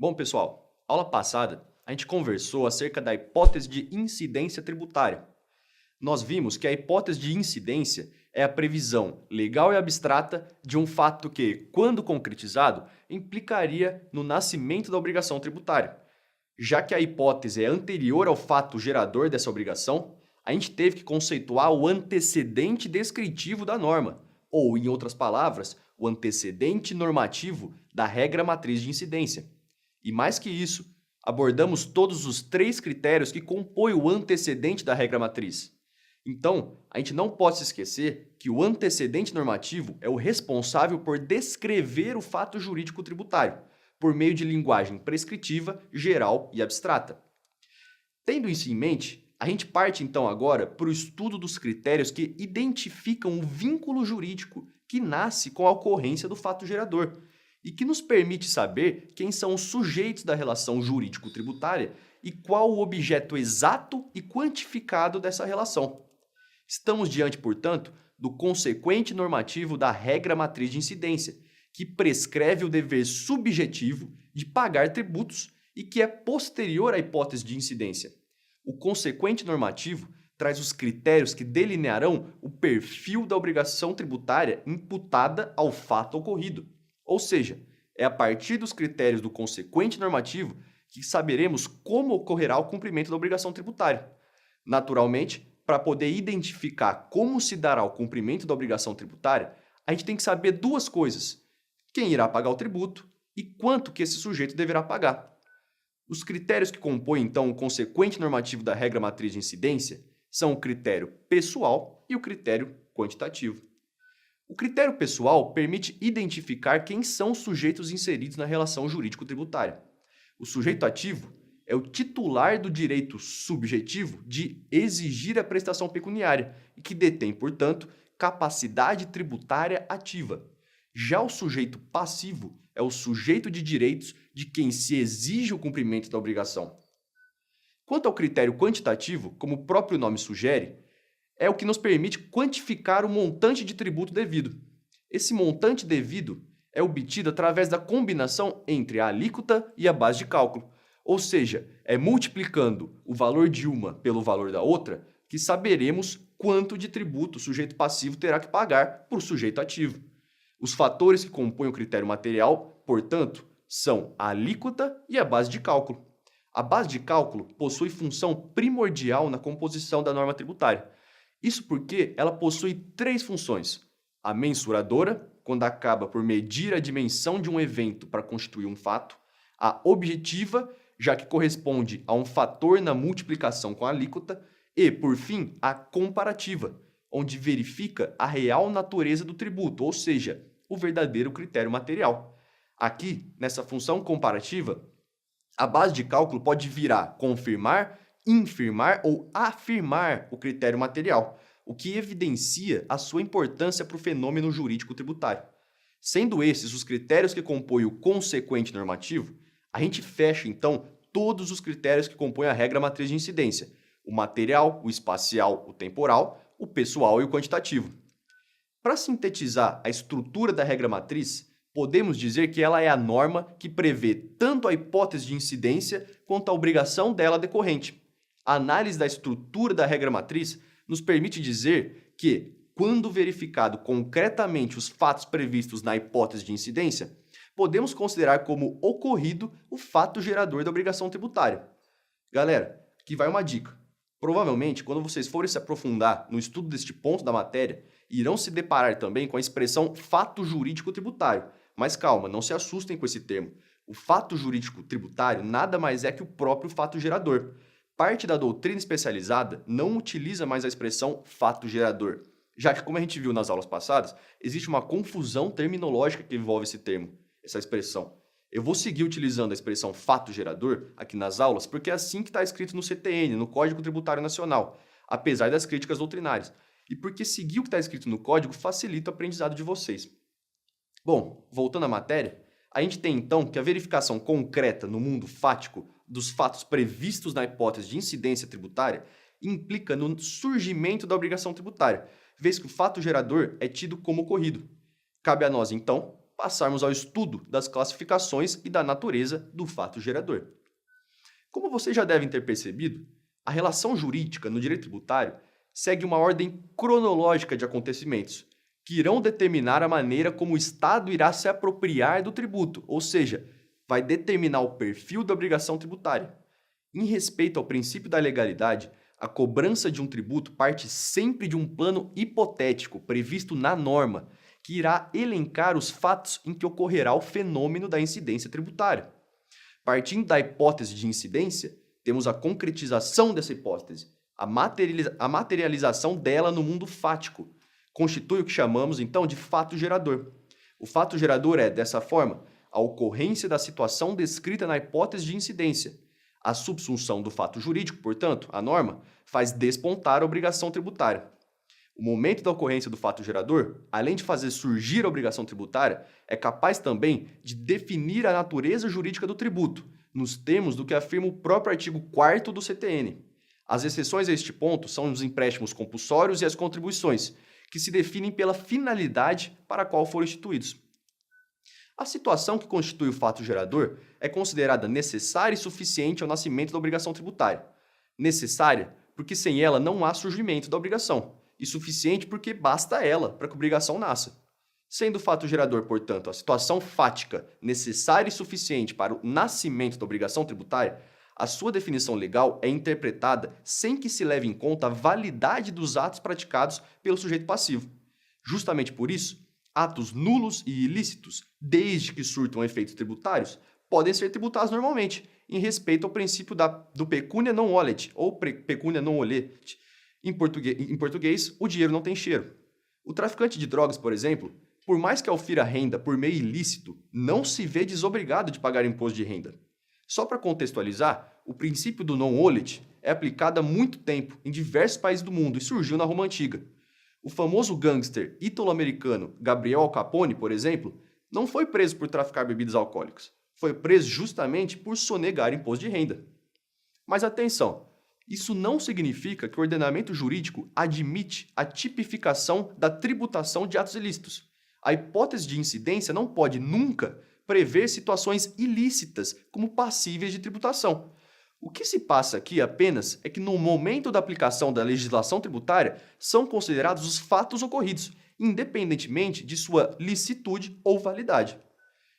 Bom, pessoal, aula passada a gente conversou acerca da hipótese de incidência tributária. Nós vimos que a hipótese de incidência é a previsão legal e abstrata de um fato que, quando concretizado, implicaria no nascimento da obrigação tributária. Já que a hipótese é anterior ao fato gerador dessa obrigação, a gente teve que conceituar o antecedente descritivo da norma, ou, em outras palavras, o antecedente normativo da regra matriz de incidência. E mais que isso, abordamos todos os três critérios que compõem o antecedente da regra matriz. Então, a gente não pode se esquecer que o antecedente normativo é o responsável por descrever o fato jurídico tributário, por meio de linguagem prescritiva, geral e abstrata. Tendo isso em mente, a gente parte então agora para o estudo dos critérios que identificam o vínculo jurídico que nasce com a ocorrência do fato gerador e que nos permite saber quem são os sujeitos da relação jurídico-tributária e qual o objeto exato e quantificado dessa relação. Estamos diante, portanto, do consequente normativo da regra matriz de incidência, que prescreve o dever subjetivo de pagar tributos e que é posterior à hipótese de incidência. O consequente normativo traz os critérios que delinearão o perfil da obrigação tributária imputada ao fato ocorrido. Ou seja, é a partir dos critérios do consequente normativo que saberemos como ocorrerá o cumprimento da obrigação tributária. Naturalmente, para poder identificar como se dará o cumprimento da obrigação tributária, a gente tem que saber duas coisas: quem irá pagar o tributo e quanto que esse sujeito deverá pagar. Os critérios que compõem, então, o consequente normativo da regra matriz de incidência são o critério pessoal e o critério quantitativo. O critério pessoal permite identificar quem são os sujeitos inseridos na relação jurídico-tributária. O sujeito ativo é o titular do direito subjetivo de exigir a prestação pecuniária e que detém, portanto, capacidade tributária ativa. Já o sujeito passivo é o sujeito de direitos de quem se exige o cumprimento da obrigação. Quanto ao critério quantitativo, como o próprio nome sugere, é o que nos permite quantificar o montante de tributo devido. Esse montante devido é obtido através da combinação entre a alíquota e a base de cálculo, ou seja, é multiplicando o valor de uma pelo valor da outra que saberemos quanto de tributo o sujeito passivo terá que pagar por sujeito ativo. Os fatores que compõem o critério material, portanto, são a alíquota e a base de cálculo. A base de cálculo possui função primordial na composição da norma tributária. Isso porque ela possui três funções: a mensuradora, quando acaba por medir a dimensão de um evento para constituir um fato; a objetiva, já que corresponde a um fator na multiplicação com a alíquota; e, por fim, a comparativa, onde verifica a real natureza do tributo, ou seja, o verdadeiro critério material. Aqui, nessa função comparativa, a base de cálculo pode vir a confirmar, infirmar ou afirmar o critério material, o que evidencia a sua importância para o fenômeno jurídico tributário. Sendo esses os critérios que compõem o consequente normativo, a gente fecha, então, todos os critérios que compõem a regra matriz de incidência: o material, o espacial, o temporal, o pessoal e o quantitativo. Para sintetizar a estrutura da regra matriz, podemos dizer que ela é a norma que prevê tanto a hipótese de incidência quanto a obrigação dela decorrente. A análise da estrutura da regra matriz nos permite dizer que, quando verificado concretamente os fatos previstos na hipótese de incidência, podemos considerar como ocorrido o fato gerador da obrigação tributária. Galera, aqui vai uma dica. Provavelmente, quando vocês forem se aprofundar no estudo deste ponto da matéria, irão se deparar também com a expressão fato jurídico tributário. Mas calma, não se assustem com esse termo. O fato jurídico tributário nada mais é que o próprio fato gerador. Parte da doutrina especializada não utiliza mais a expressão fato gerador, já que, como a gente viu nas aulas passadas, existe uma confusão terminológica que envolve esse termo, essa expressão. Eu vou seguir utilizando a expressão fato gerador aqui nas aulas, porque é assim que está escrito no CTN, no Código Tributário Nacional, apesar das críticas doutrinárias, e porque seguir o que está escrito no código facilita o aprendizado de vocês. Bom, voltando à matéria, a gente tem então que a verificação concreta no mundo fático dos fatos previstos na hipótese de incidência tributária implica no surgimento da obrigação tributária, vez que o fato gerador é tido como ocorrido. Cabe a nós, então, passarmos ao estudo das classificações e da natureza do fato gerador. Como vocês já devem ter percebido, a relação jurídica no direito tributário segue uma ordem cronológica de acontecimentos, que irão determinar a maneira como o Estado irá se apropriar do tributo, ou seja, vai determinar o perfil da obrigação tributária. Em respeito ao princípio da legalidade, a cobrança de um tributo parte sempre de um plano hipotético previsto na norma, que irá elencar os fatos em que ocorrerá o fenômeno da incidência tributária. Partindo da hipótese de incidência, temos a concretização dessa hipótese, a materialização dela no mundo fático. Constitui o que chamamos, então, de fato gerador. O fato gerador é, dessa forma, a ocorrência da situação descrita na hipótese de incidência. A subsunção do fato jurídico, portanto, a norma, faz despontar a obrigação tributária. O momento da ocorrência do fato gerador, além de fazer surgir a obrigação tributária, é capaz também de definir a natureza jurídica do tributo, nos termos do que afirma o próprio artigo 4º do CTN. As exceções a este ponto são os empréstimos compulsórios e as contribuições, que se definem pela finalidade para a qual foram instituídos. A situação que constitui o fato gerador é considerada necessária e suficiente ao nascimento da obrigação tributária. Necessária porque sem ela não há surgimento da obrigação, e suficiente porque basta ela para que a obrigação nasça. Sendo o fato gerador, portanto, a situação fática necessária e suficiente para o nascimento da obrigação tributária, a sua definição legal é interpretada sem que se leve em conta a validade dos atos praticados pelo sujeito passivo. Justamente por isso, atos nulos e ilícitos, desde que surtam efeitos tributários, podem ser tributados normalmente, em respeito ao princípio do pecunia non olet, ou pecunia non olet. Em português, o dinheiro não tem cheiro. O traficante de drogas, por exemplo, por mais que aufira renda por meio ilícito, não se vê desobrigado de pagar imposto de renda. Só para contextualizar, o princípio do non olet é aplicado há muito tempo em diversos países do mundo e surgiu na Roma Antiga. O famoso gangster ítalo-americano Gabriel Al Capone, por exemplo, não foi preso por traficar bebidas alcoólicas. Foi preso justamente por sonegar imposto de renda. Mas atenção, isso não significa que o ordenamento jurídico admite a tipificação da tributação de atos ilícitos. A hipótese de incidência não pode nunca prever situações ilícitas como passíveis de tributação. O que se passa aqui apenas é que no momento da aplicação da legislação tributária são considerados os fatos ocorridos, independentemente de sua licitude ou validade.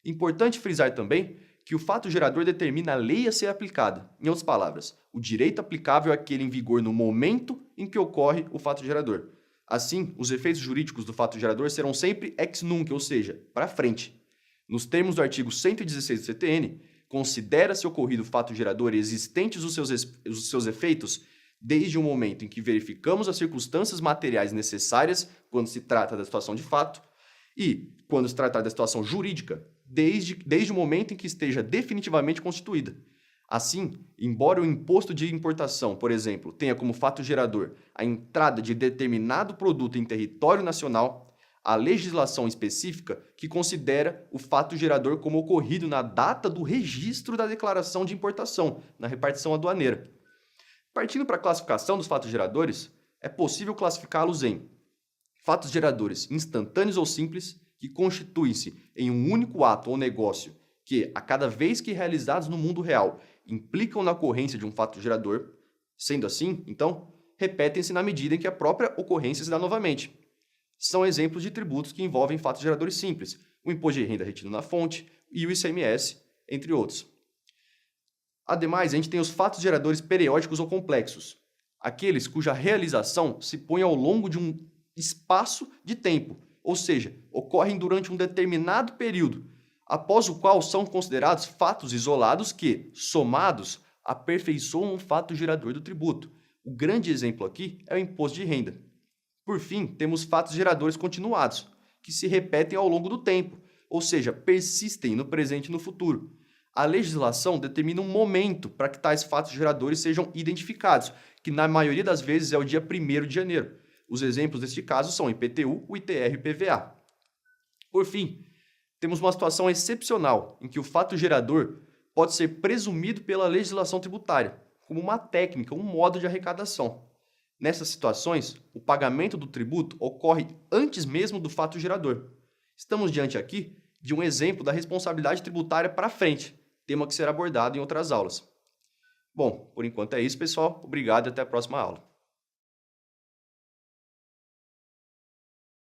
Importante frisar também que o fato gerador determina a lei a ser aplicada. Em outras palavras, o direito aplicável é aquele em vigor no momento em que ocorre o fato gerador. Assim, os efeitos jurídicos do fato gerador serão sempre ex nunc, ou seja, para frente. Nos termos do artigo 116 do CTN, considera-se ocorrido o fato gerador e existentes os seus efeitos desde o momento em que verificamos as circunstâncias materiais necessárias quando se trata da situação de fato e, quando se tratar da situação jurídica, desde o momento em que esteja definitivamente constituída. Assim, embora o imposto de importação, por exemplo, tenha como fato gerador a entrada de determinado produto em território nacional, a legislação específica que considera o fato gerador como ocorrido na data do registro da declaração de importação, na repartição aduaneira. Partindo para a classificação dos fatos geradores, é possível classificá-los em fatos geradores instantâneos ou simples, que constituem-se em um único ato ou negócio que, a cada vez que realizados no mundo real, implicam na ocorrência de um fato gerador. Sendo assim, então, repetem-se na medida em que a própria ocorrência se dá novamente. São exemplos de tributos que envolvem fatos geradores simples, o imposto de renda retido na fonte e o ICMS, entre outros. Ademais, a gente tem os fatos geradores periódicos ou complexos, aqueles cuja realização se põe ao longo de um espaço de tempo, ou seja, ocorrem durante um determinado período, após o qual são considerados fatos isolados que, somados, aperfeiçoam o fato gerador do tributo. O grande exemplo aqui é o imposto de renda. Por fim, temos fatos geradores continuados, que se repetem ao longo do tempo, ou seja, persistem no presente e no futuro. A legislação determina um momento para que tais fatos geradores sejam identificados, que na maioria das vezes é o dia 1º de janeiro. Os exemplos deste caso são o IPTU, o ITR e o IPVA. Por fim, temos uma situação excepcional em que o fato gerador pode ser presumido pela legislação tributária, como uma técnica, um modo de arrecadação. Nessas situações, o pagamento do tributo ocorre antes mesmo do fato gerador. Estamos diante aqui de um exemplo da responsabilidade tributária para frente, tema que será abordado em outras aulas. Bom, por enquanto é isso, pessoal. Obrigado e até a próxima aula.